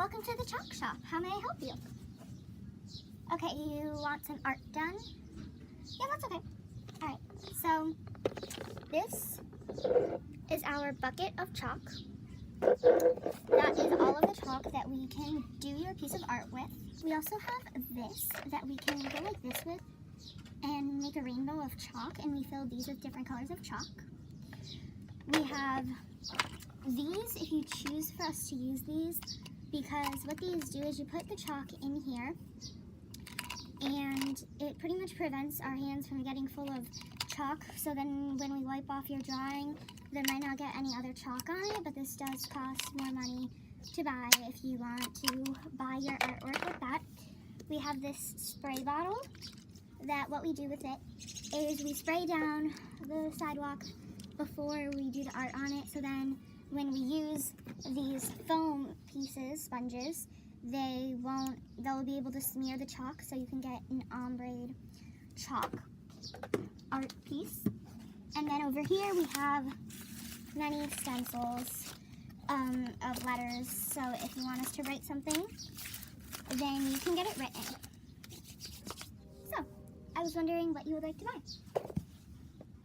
welcome to the chalk shop. How may I help you? Okay, you want some art done? Yeah, that's okay. Alright, so this is our bucket of chalk. That is all of the chalk that we can do your piece of art with. We also have this that we can go like this with and make a rainbow of chalk, and we fill these with different colors of chalk. We have these if you choose for us to use these, because what these do is you put the chalk in here and it pretty much prevents our hands from getting full of chalk, so then when we wipe off your drawing there might not get any other chalk on it, but this does cost more money to buy if you want to buy your artwork with that. We have this spray bottle that what we do with it is we spray down the sidewalk before we do the art on it, so then when we use these foam pieces, sponges, they'll be able to smear the chalk so you can get an ombre chalk art piece. And then over here we have many stencils of letters, so if you want us to write something, then you can get it written. So, I was wondering what you would like to buy.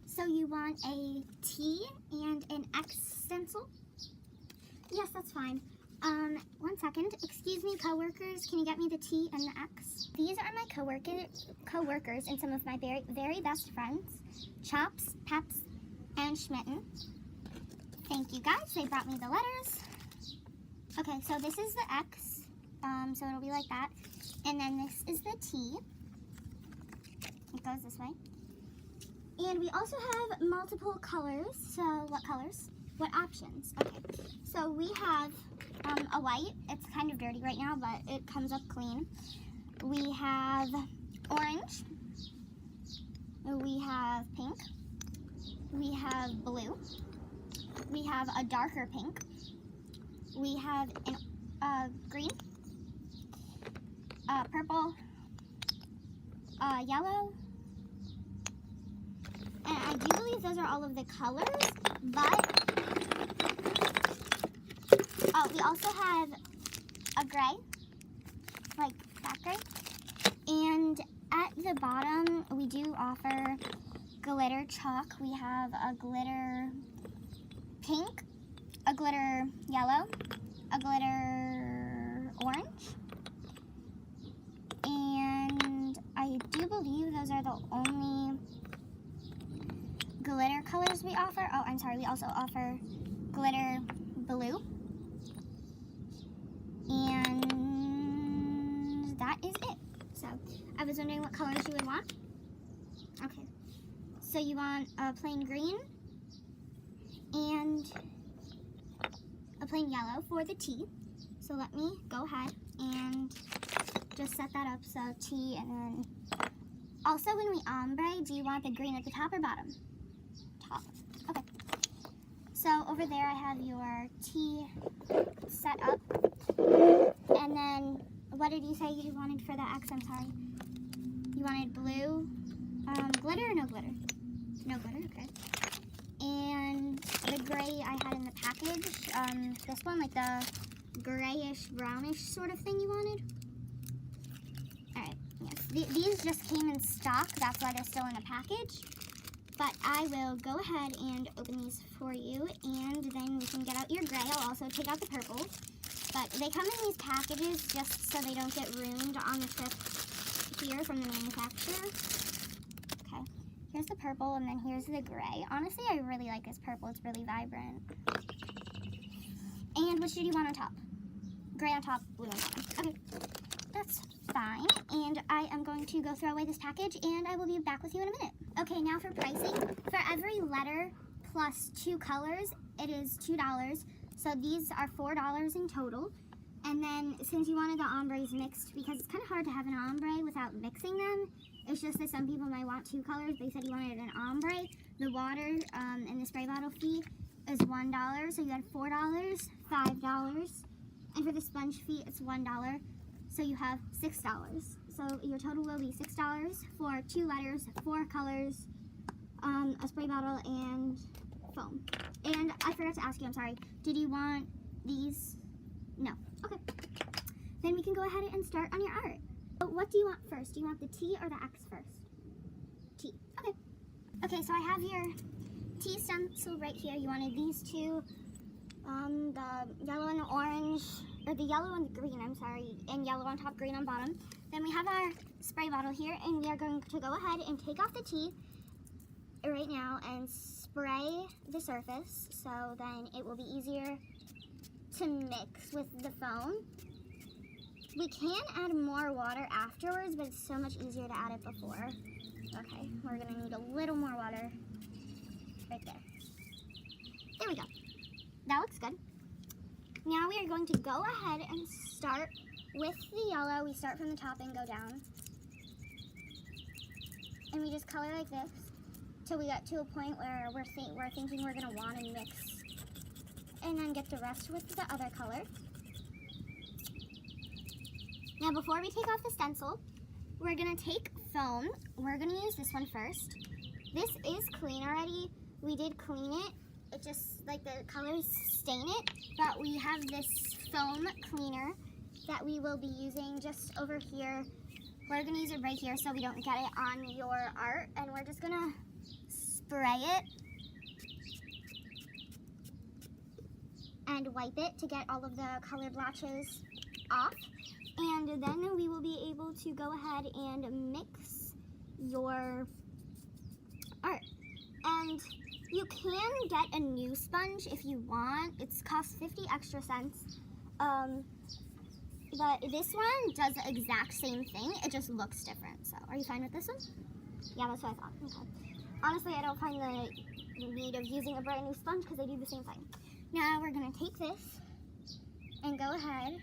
So you want a T and an X stencil? Yes, that's fine. 1 second. Excuse me, coworkers, can you get me the T and the X? These are my coworkers and some of my very, very best friends, Chops, Peps, and Schmitten. Thank you guys, they brought me the letters. Okay, so this is the X, so it'll be like that. And then this is the T. It goes this way. And we also have multiple colors. So what colors? What options? Okay, so we have a white. It's kind of dirty right now, but it comes up clean. We have orange. We have pink. We have blue. We have a darker pink. We have green, purple, yellow. And I do believe those are all of the colors, but we also have a gray, like that gray. And at the bottom, we do offer glitter chalk. We have a glitter pink, a glitter yellow, a glitter orange. And I do believe those are the only glitter colors we offer. Oh, I'm sorry, we also offer glitter blue. And that is it. So, I was wondering what colors you would want. Okay. So you want a plain green and a plain yellow for the T. So let me go ahead and just set that up. So T, and then also when we ombre, do you want the green at the top or bottom? Top. Okay. So over there I have your T set up. And then what did you say you wanted for the X? I'm sorry. You wanted blue, glitter or no glitter? No glitter, okay. And the gray I had in the package, this one, like the grayish, brownish sort of thing you wanted? Alright, yes. These just came in stock, that's why they're still in the package. But I will go ahead and open these for you, and then we can get out your gray. I'll also take out the purple. But they come in these packages just so they don't get ruined on the trip here from the manufacturer. Okay, here's the purple, and then here's the gray. Honestly, I really like this purple. It's really vibrant. And which did you want on top? Gray on top, blue on top. Okay, that's fine. And I am going to go throw away this package, and I will be back with you in a minute. Okay, now for pricing. For every letter plus 2 colors, it is $2. So these are $4 in total. And then since you wanted the ombres mixed, because it's kind of hard to have an ombre without mixing them, it's just that some people might want 2 colors. They said you wanted an ombre. The water and the spray bottle fee is $1. So you had $4, $5. And for the sponge fee, it's $1. So you have $6. So your total will be $6 for 2 letters, 4 colors, a spray bottle, and foam. And I forgot to ask you, I'm sorry, did you want these? No. Okay. we can go ahead and start on your art. So what do you want first? Do you want the T or the X first? T. Okay. Okay, so I have your T stencil right here. You wanted these two, the yellow and the orange, or the yellow and the green, I'm sorry, and yellow on top, green on bottom. Then we have our spray bottle here, and we are going to go ahead and take off the T right now and spray the surface, so then it will be easier to mix with the foam. We can add more water afterwards, but it's so much easier to add it before. Okay, we're gonna need a little more water right there. There we go. That looks good. Now we are going to go ahead and start with the yellow. We start from the top and go down. And we just color like this till we get to a point where we're thinking we're gonna want to mix. And then get the rest with the other color. Now before we take off the stencil, we're gonna take foam. We're gonna use this one first. This is clean already. We did clean it. It just, like, the colors stain it, but we have this foam cleaner that we will be using just over here. We're gonna use it right here so we don't get it on your art, and we're just gonna spray it and wipe it to get all of the color blotches off. And then we will be able to go ahead and mix your art. And you can get a new sponge if you want. It's cost 50 extra cents. But this one does the exact same thing. It just looks different. So are you fine with this one? Yeah, that's what I thought. Okay. Honestly, I don't find the need of using a brand new sponge because they do the same thing. Now we're gonna take this and go ahead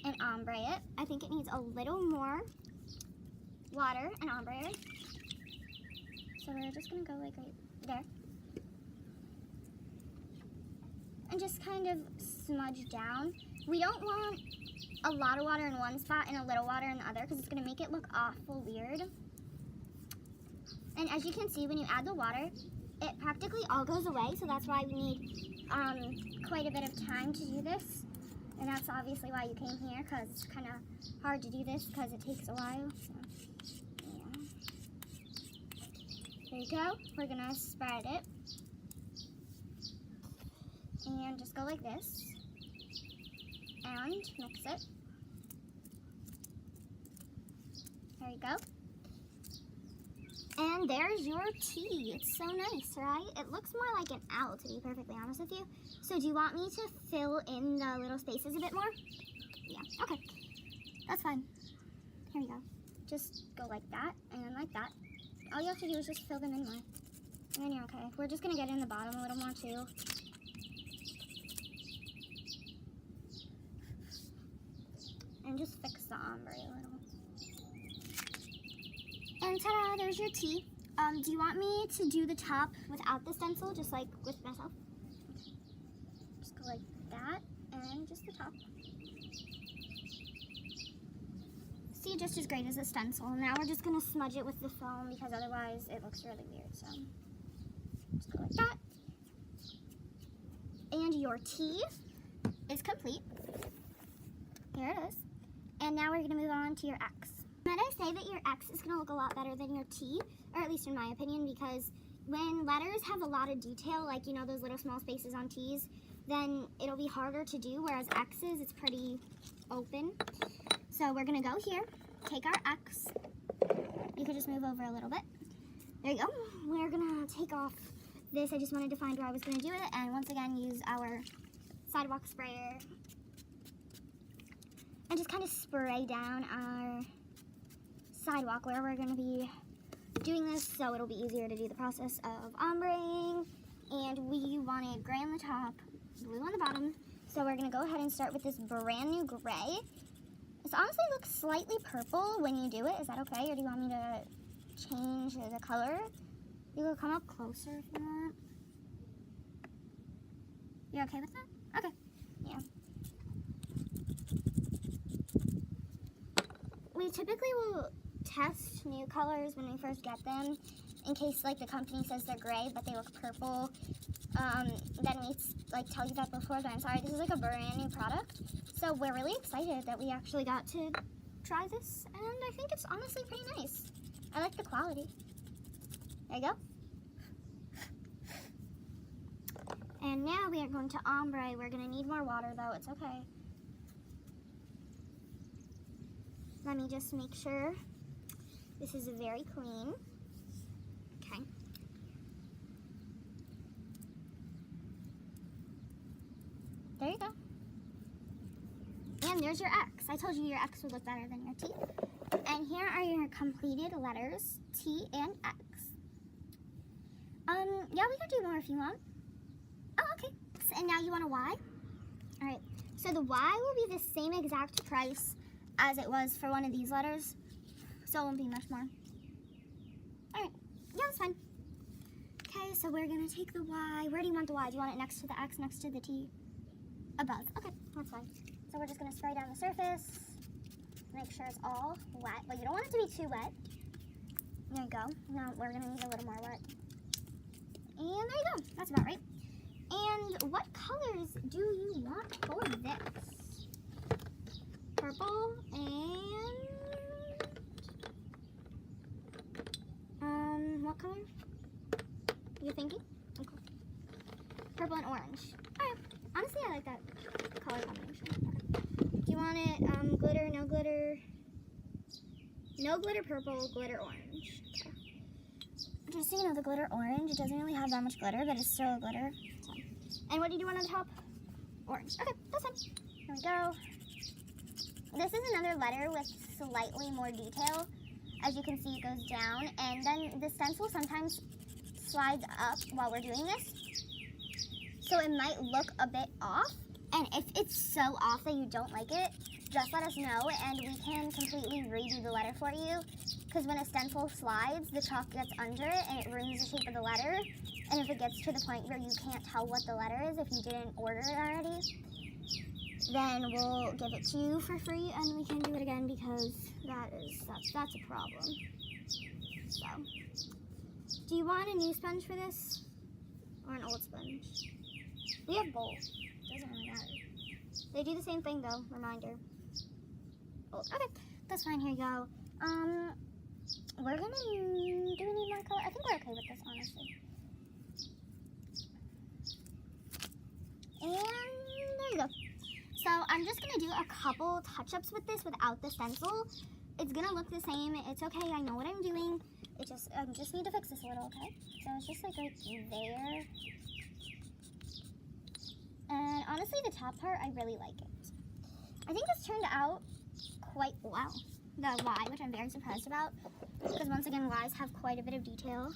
and ombre it. I think it needs a little more water and ombre it. So we're just gonna go like right there. And just kind of smudge down. We don't want a lot of water in one spot and a little water in the other because it's gonna make it look awful weird. And as you can see, when you add the water, it practically all goes away. So that's why we need quite a bit of time to do this. And that's obviously why you came here, because it's kind of hard to do this because it takes a while. So, yeah. There you go. We're going to spread it. And just go like this. And mix it. There you go. And there's your tea. It's so nice, right? It looks more like an owl, to be perfectly honest with you. So do you want me to fill in the little spaces a bit more? Yeah, okay. That's fine. Here we go. Just go like that and like that. All you have to do is just fill them in more. And then you're okay. We're just going to get in the bottom a little more too. And just fix the ombre a little. And ta-da, there's your tea. Do you want me to do the top without the stencil, just like with myself? Just go like that, and just the top. See, just as great as the stencil. Now we're just gonna smudge it with the foam because otherwise it looks really weird, so. Just go like that. And your tea is complete. Here it is. And now we're gonna move on to your X. Might I say that your X is going to look a lot better than your T, or at least in my opinion, because when letters have a lot of detail, like, you know, those little small spaces on T's, then it'll be harder to do, whereas X's, it's pretty open. So we're going to go here, take our X. You could just move over a little bit. There you go. We're going to take off this. I just wanted to find where I was going to do it, and once again, use our sidewalk sprayer. And just kind of spray down our sidewalk where we're going to be doing this, so it'll be easier to do the process of ombreing. And we wanted gray on the top, blue on the bottom, so we're going to go ahead and start with this brand new gray. This honestly looks slightly purple when you do it. Is that okay, or do you want me to change the color? You can come up closer if you want. You okay with that? Okay. Yeah. We typically will test new colors when we first get them, in case like the company says they're gray but they look purple. Then we like tell you that before, but I'm sorry, this is like a brand new product, so So we're really excited that we actually got to try this, and I think it's honestly pretty nice. I like the quality. There you go. And now we are going to ombre. We're going to need more water though, it's okay. Let me just make sure this is very clean. Okay. There you go. And there's your X. I told you your X would look better than your T. And here are your completed letters, T and X. Yeah, we can do more if you want. Oh, okay. So, and now you want a Y? All right. So the Y will be the same exact price as it was for one of these letters. So it won't be much more. All right. Yeah, that's fine. Okay, so we're going to take the Y. Where do you want the Y? Do you want it next to the X, next to the T? Above. Okay, that's fine. So we're just going to spray down the surface. Make sure it's all wet. But you don't want it to be too wet. There you go. Now we're going to need a little more wet. And there you go. That's about right. And what colors do you want for this? Purple and... what color? You thinking? Okay. Purple and orange. Alright. Honestly, I like that color combination. Okay. Do you want it glitter, no glitter? No glitter purple, glitter orange. Okay. Just so you know, the glitter orange, it doesn't really have that much glitter, but it's still a glitter. So. And what did you want on the top? Orange. Okay, that's fine. Here we go. This is another letter with slightly more detail. As you can see, it goes down, and then the stencil sometimes slides up while we're doing this. So it might look a bit off, and if it's so off that you don't like it, just let us know, and we can completely redo the letter for you. Because when a stencil slides, the chalk gets under it, and it ruins the shape of the letter. And if it gets to the point where you can't tell what the letter is, if you didn't order it already, then we'll give it to you for free, and we can do it again because that's a problem. So, do you want a new sponge for this, or an old sponge? We have both. Doesn't really matter. They do the same thing though. Reminder. Old. Okay, that's fine. Here you go. We're gonna. Do we need more color? I think we're okay with this, honestly. And there you go. So I'm just gonna do a couple touch-ups with this without the stencil. It's gonna look the same. It's okay. I know what I'm doing. It just I just need to fix this a little, okay? So it's just like right there. And honestly, the top part, I really like it. I think this turned out quite well. The Y, which I'm very surprised about, because once again, Ys have quite a bit of detail.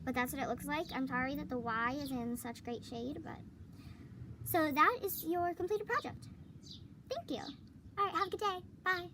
But that's what it looks like. I'm sorry that the Y is in such great shade, but... So that is your completed project. Thank you. All right, have a good day. Bye.